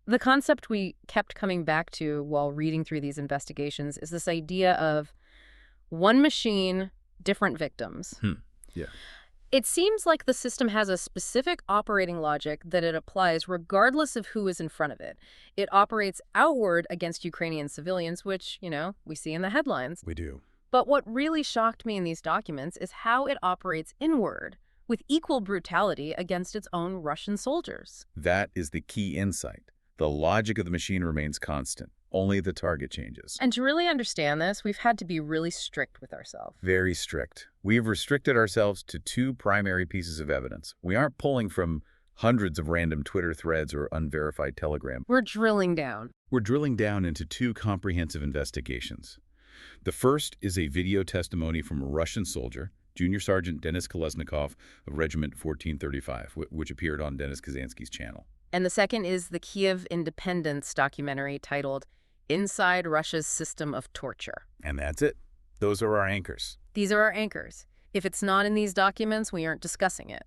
The concept we kept coming back to while reading through these investigations is this idea of one machine, different victims. Yeah. It seems like the system has a specific operating logic that it applies regardless of who is in front of it. It operates outward against Ukrainian civilians, which, we see in the headlines. We do. But what really shocked me in these documents is how it operates inward, with equal brutality against its own Russian soldiers. That is the key insight. The logic of the machine remains constant. Only the target changes. And to really understand this, we've had to be really strict with ourselves. Very strict. We've restricted ourselves to two primary pieces of evidence. We aren't pulling from hundreds of random Twitter threads or unverified Telegram. We're drilling down. We're drilling down into two comprehensive investigations. The first is a video testimony from a Russian soldier, Junior Sergeant Denis Kolesnikov of Regiment 1435, which appeared on Denis Kolesnikov's channel. And the second is the Kyiv Independent documentary titled Inside Russia's System of Torture. And that's it. Those are our anchors. These are our anchors. If it's not in these documents, we aren't discussing it.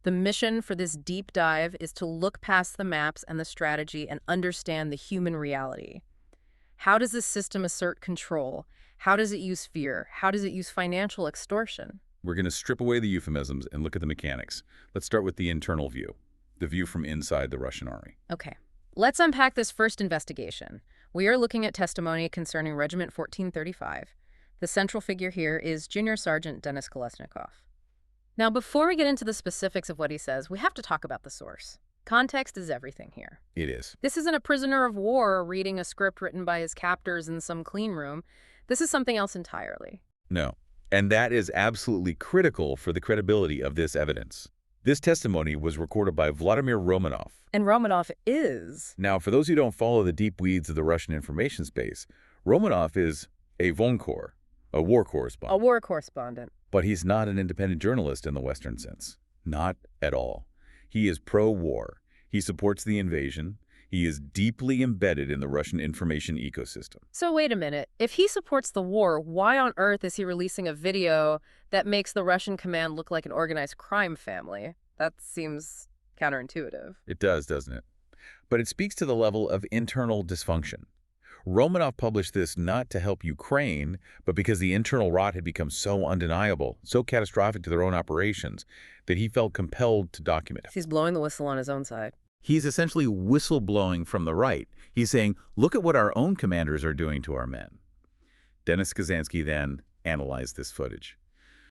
The mission for this deep dive is to look past the maps and the strategy and understand the human reality. How does this system assert control? How does it use fear? How does it use financial extortion? We're going to strip away the euphemisms and look at the mechanics. Let's start with the internal view, the view from inside the Russian army. Okay. Let's unpack this first investigation. We are looking at testimony concerning Regiment 1435. The central figure here is Junior Sergeant Denis Kolesnikov. Now, before we get into the specifics of what he says, we have to talk about the source. Context is everything here. It is. This isn't a prisoner of war reading a script written by his captors in some clean room. This is something else entirely. No. And that is absolutely critical for the credibility of this evidence. This testimony was recorded by Vladimir Romanov. And Romanov is... Now, for those who don't follow the deep weeds of the Russian information space, Romanov is a vonkor, a war correspondent. A war correspondent. But he's not an independent journalist in the Western sense. Not at all. He is pro-war. He supports the invasion. He is deeply embedded in the Russian information ecosystem. So wait a minute. If he supports the war, why on earth is he releasing a video that makes the Russian command look like an organized crime family? That seems counterintuitive. It does, doesn't it? But it speaks to the level of internal dysfunction. Romanov published this not to help Ukraine, but because the internal rot had become so undeniable, so catastrophic to their own operations, that he felt compelled to document it. He's blowing the whistle on his own side. He's essentially whistleblowing from the right. He's saying, look at what our own commanders are doing to our men. Denis Kolesnikov then analyzed this footage.